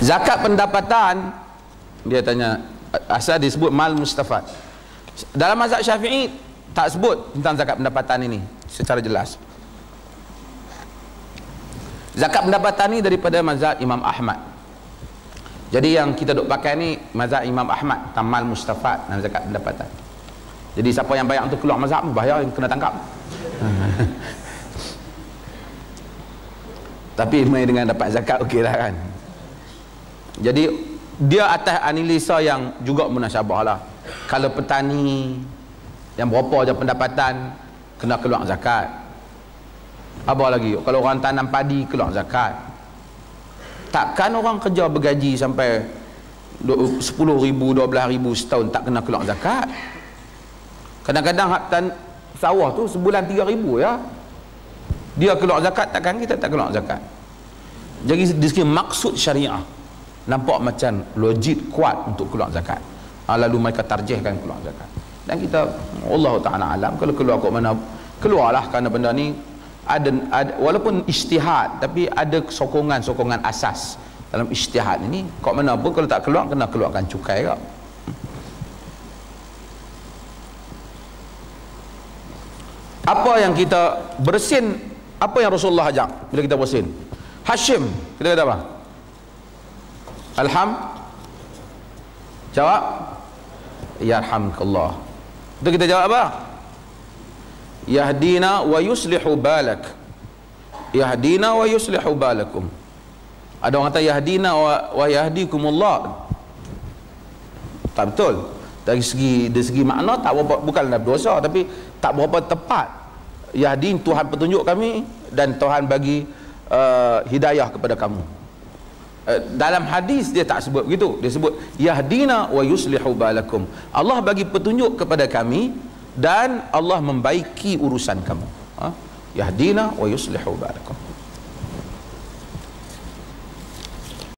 Zakat pendapatan, dia tanya, asal disebut mal mustafad. Dalam mazhab Syafi'i tak sebut tentang zakat pendapatan ini secara jelas. Zakat pendapatan ni daripada mazhab Imam Ahmad. Jadi yang kita duk pakai ni mazhab Imam Ahmad, tamal mustafad dan zakat pendapatan. Jadi siapa yang bayar untuk keluar mazhab tu bahaya, kena tangkap. Tapi main dengan dapat zakat okeylah kan. Jadi dia atas analisa yang juga munasyabah lah. Kalau petani yang berapa je pendapatan kena keluar zakat. Apa lagi? Kalau orang tanam padi keluar zakat. Takkan orang kerja bergaji sampai 10,000, 12,000 setahun tak kena keluar zakat. Kadang-kadang sawah tu sebulan 3,000 ya. Dia keluar zakat, takkan kita tak keluar zakat. Jadi di sini maksud syariah nampak macam logik kuat untuk keluar zakat. Lalu mereka tarjihkan keluar zakat. Dan kita Allah Ta'ala alam, kalau keluar kok mana keluarlah, kerana benda ni ada walaupun ijtihad tapi ada sokongan asas dalam ijtihad ini. Kok mana pun kalau tak keluar kena keluarkan cukai kak. Apa yang kita bersin, apa yang Rasulullah ajak bila kita bersin? Hashim, kita kata apa? Jawab yarhamkallah. Itu kita jawab apa? Yahdina wa yuslihu balak. Yahdina wa yuslihu balakum. Ada orang kata yahdina wa yahdikumullah. Tak betul. Dari segi makna tak berapa, bukanlah dosa, tapi tak berapa tepat. Yahdin, Tuhan petunjuk kami dan Tuhan bagi hidayah kepada kamu. Dalam hadis dia tak sebut begitu. Dia sebut yahdina wa yuslihu balakum. Allah bagi petunjuk kepada kami dan Allah membaiki urusan kamu. Yahdina wa yuslihu balakum.